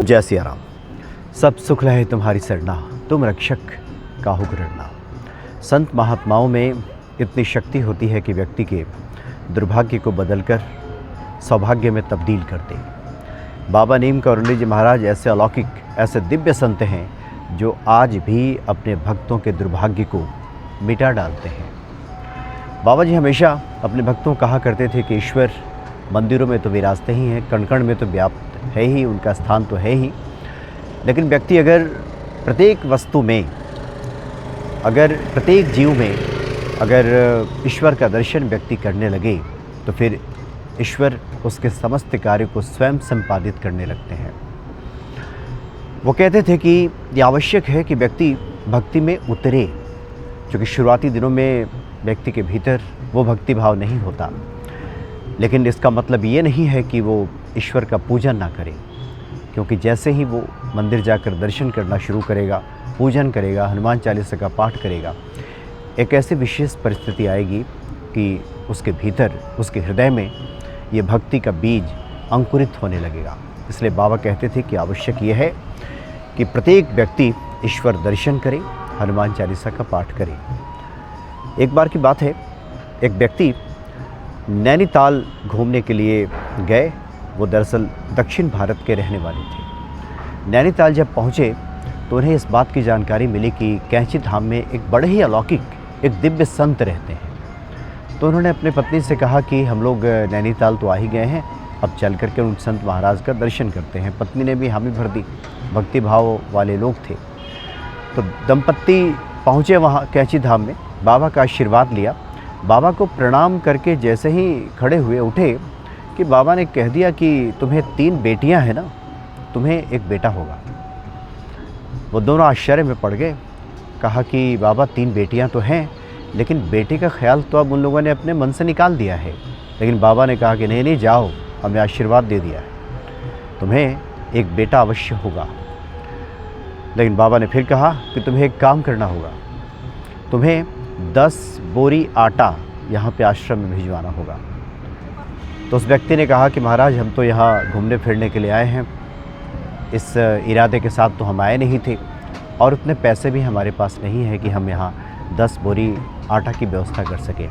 जय सिया राम। सब सुख लहे तुम्हारी सरना, तुम रक्षक काहू करना। संत महात्माओं में इतनी शक्ति होती है कि व्यक्ति के दुर्भाग्य को बदलकर सौभाग्य में तब्दील कर दे। बाबा नीम करुणी जी महाराज ऐसे अलौकिक, ऐसे दिव्य संत हैं जो आज भी अपने भक्तों के दुर्भाग्य को मिटा डालते हैं। बाबा जी हमेशा अपने भक्तों कहा करते थे कि ईश्वर मंदिरों में तो विराजते ही हैं, कण कण में तो व्याप्त है ही, उनका स्थान तो है ही। लेकिन व्यक्ति अगर प्रत्येक वस्तु में, अगर प्रत्येक जीव में अगर ईश्वर का दर्शन व्यक्ति करने लगे तो फिर ईश्वर उसके समस्त कार्य को स्वयं संपादित करने लगते हैं। वो कहते थे कि ये आवश्यक है कि व्यक्ति भक्ति में उतरे, क्योंकि शुरुआती दिनों में व्यक्ति के भीतर वो भक्ति भाव नहीं होता। लेकिन इसका मतलब ये नहीं है कि वो ईश्वर का पूजन ना करे, क्योंकि जैसे ही वो मंदिर जाकर दर्शन करना शुरू करेगा, पूजन करेगा, हनुमान चालीसा का पाठ करेगा, एक ऐसी विशेष परिस्थिति आएगी कि उसके भीतर, उसके हृदय में ये भक्ति का बीज अंकुरित होने लगेगा। इसलिए बाबा कहते थे कि आवश्यक ये है कि प्रत्येक व्यक्ति ईश्वर दर्शन करे, हनुमान चालीसा का पाठ करे। एक बार की बात है, एक व्यक्ति नैनीताल घूमने के लिए गए। वो दरअसल दक्षिण भारत के रहने वाले थे। नैनीताल जब पहुँचे तो उन्हें इस बात की जानकारी मिली कि कैंची धाम में एक बड़े ही अलौकिक, एक दिव्य संत रहते हैं। तो उन्होंने अपने पत्नी से कहा कि हम लोग नैनीताल तो आ ही गए हैं, अब चल करके उन संत महाराज का दर्शन करते हैं। पत्नी ने भी हामी भर दी, भक्ति भाव वाले लोग थे। तो दंपत्ति पहुँचे वहाँ कैंची धाम में, बाबा का आशीर्वाद लिया। बाबा को प्रणाम करके जैसे ही खड़े हुए, उठे कि बाबा ने कह दिया कि तुम्हें 3 बेटियां हैं ना, तुम्हें एक बेटा होगा। वो दोनों आश्चर्य में पड़ गए। कहा कि बाबा 3 बेटियां तो हैं, लेकिन बेटे का ख्याल तो अब उन लोगों ने अपने मन से निकाल दिया है। लेकिन बाबा ने कहा कि नहीं नहीं, जाओ, हमने आशीर्वाद दे दिया है, तुम्हें एक बेटा अवश्य होगा। लेकिन बाबा ने फिर कहा कि तुम्हें एक काम करना होगा, तुम्हें 10 बोरी आटा यहाँ पे आश्रम में भिजवाना होगा। तो उस व्यक्ति ने कहा कि महाराज, हम तो यहाँ घूमने फिरने के लिए आए हैं, इस इरादे के साथ तो हम आए नहीं थे, और उतने पैसे भी हमारे पास नहीं है कि हम यहाँ 10 बोरी आटा की व्यवस्था कर सकें।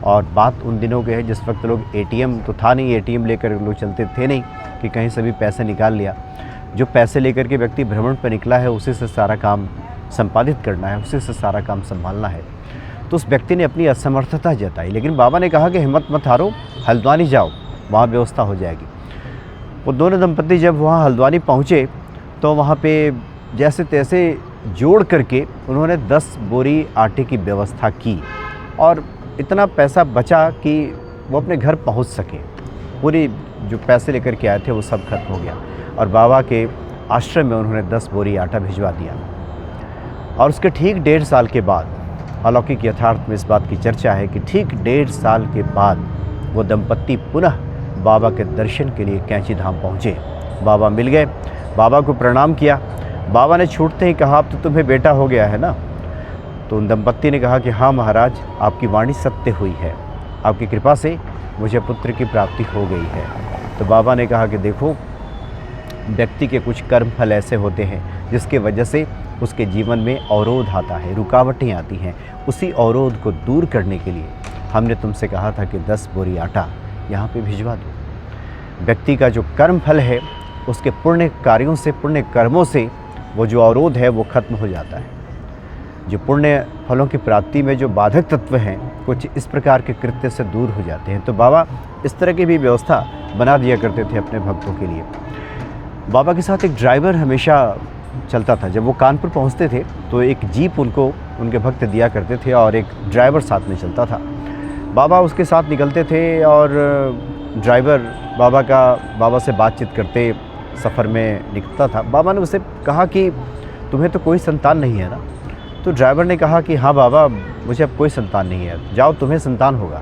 और बात उन दिनों की है जिस वक्त लोग एटीएम तो था नहीं, एटीएम लेकर लोग चलते थे नहीं कि कहीं से भी पैसे निकाल लिया। जो पैसे लेकर के व्यक्ति भ्रमण पर निकला है, उसी से सारा काम संपादित करना है, उसी से सारा काम संभालना है। तो उस व्यक्ति ने अपनी असमर्थता जताई। लेकिन बाबा ने कहा कि हिम्मत मत हारो, हल्द्वानी जाओ, वहाँ व्यवस्था हो जाएगी। वो दोनों दंपत्ति जब वहाँ हल्द्वानी पहुँचे तो वहाँ पे जैसे तैसे जोड़ करके उन्होंने 10 बोरी आटे की व्यवस्था की, और इतना पैसा बचा कि वो अपने घर पहुँच सके। पूरी जो पैसे लेकर के आए थे वो सब खत्म हो गया, और बाबा के आश्रम में उन्होंने 10 बोरी आटा भिजवा दिया। और उसके ठीक 1.5 साल के बाद, अलौकिक यथार्थ में इस बात की चर्चा है कि ठीक 1.5 साल के बाद वो दंपत्ति पुनः बाबा के दर्शन के लिए कैंची धाम पहुँचे। बाबा मिल गए, बाबा को प्रणाम किया। बाबा ने छूटते ही कहा, अब तो तुम्हें बेटा हो गया है ना? तो उन दंपत्ति ने कहा कि हाँ महाराज, आपकी वाणी सत्य हुई है, आपकी कृपा से मुझे पुत्र की प्राप्ति हो गई है। तो बाबा ने कहा कि देखो, व्यक्ति के कुछ कर्म फल ऐसे होते हैं जिसके वजह से उसके जीवन में अवरोध आता है, रुकावटें आती हैं। उसी अवरोध को दूर करने के लिए हमने तुमसे कहा था कि 10 बोरी आटा यहाँ पे भिजवा दो। व्यक्ति का जो कर्म फल है, उसके पुण्य कार्यों से, पुण्य कर्मों से वो जो अवरोध है वो खत्म हो जाता है। जो पुण्य फलों की प्राप्ति में जो बाधक तत्व हैं, कुछ इस प्रकार के कृत्य से दूर हो जाते हैं। तो बाबा इस तरह की भी व्यवस्था बना दिया करते थे अपने भक्तों के लिए। बाबा के साथ एक ड्राइवर हमेशा चलता था। जब वो कानपुर पहुंचते थे तो एक जीप उनको, उनके भक्त दिया करते थे, और एक ड्राइवर साथ में चलता था। बाबा उसके साथ निकलते थे, और ड्राइवर बाबा से बातचीत करते सफ़र में निकलता था। बाबा ने उसे कहा कि तुम्हें तो कोई संतान नहीं है ना? तो ड्राइवर ने कहा कि हाँ बाबा, मुझे अब कोई संतान नहीं है, जाओ तुम्हें संतान होगा।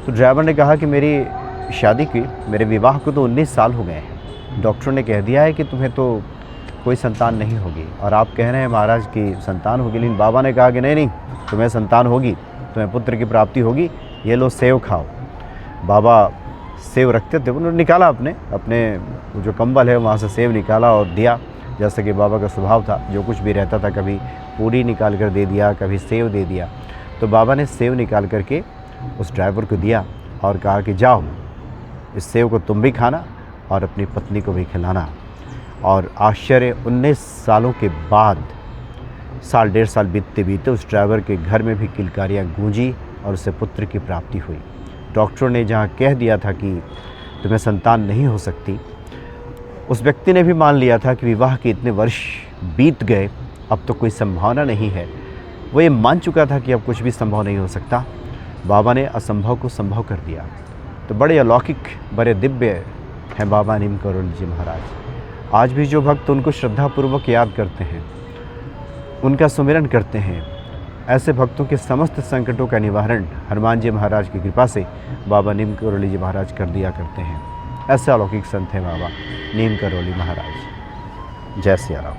तो ड्राइवर ने कहा कि मेरी शादी की, मेरे विवाह को तो 19 साल हो गए हैं, डॉक्टर ने कह दिया है कि तुम्हें तो कोई संतान नहीं होगी, और आप कह रहे हैं महाराज की संतान होगी। लेकिन बाबा ने कहा कि नहीं नहीं, तुम्हें संतान होगी, तुम्हें पुत्र की प्राप्ति होगी, ये लो सेव खाओ। बाबा सेव रखते थे, उन्होंने निकाला अपने अपने जो कंबल है वहाँ से सेव निकाला और दिया। जैसे कि बाबा का स्वभाव था, जो कुछ भी रहता था कभी पूरी निकाल कर दे दिया, कभी सेव दे दिया। तो बाबा ने सेव निकाल करके उस ड्राइवर को दिया और कहा कि जाओ, इस सेव को तुम भी खाना और अपनी पत्नी को भी खिलाना। और आश्चर्य, 19 सालों के बाद, साल डेढ़ साल बीतते बीतते उस ड्राइवर के घर में भी किलकारियाँ गूंजी और उसे पुत्र की प्राप्ति हुई। डॉक्टरों ने जहाँ कह दिया था कि तुम्हें संतान नहीं हो सकती, उस व्यक्ति ने भी मान लिया था कि विवाह के इतने वर्ष बीत गए, अब तो कोई संभावना नहीं है। वो ये मान चुका था कि अब कुछ भी संभव नहीं हो सकता। बाबा ने असंभव को संभव कर दिया। तो बड़े अलौकिक, बड़े दिव्य हैं बाबा नीम करोली जी महाराज। आज भी जो भक्त उनको श्रद्धापूर्वक याद करते हैं, उनका सुमिरन करते हैं, ऐसे भक्तों के समस्त संकटों का निवारण हनुमान जी महाराज की कृपा से बाबा नीम करोली जी महाराज कर दिया करते हैं। ऐसे अलौकिक संत हैं बाबा नीम करोली महाराज। जय सिया राम।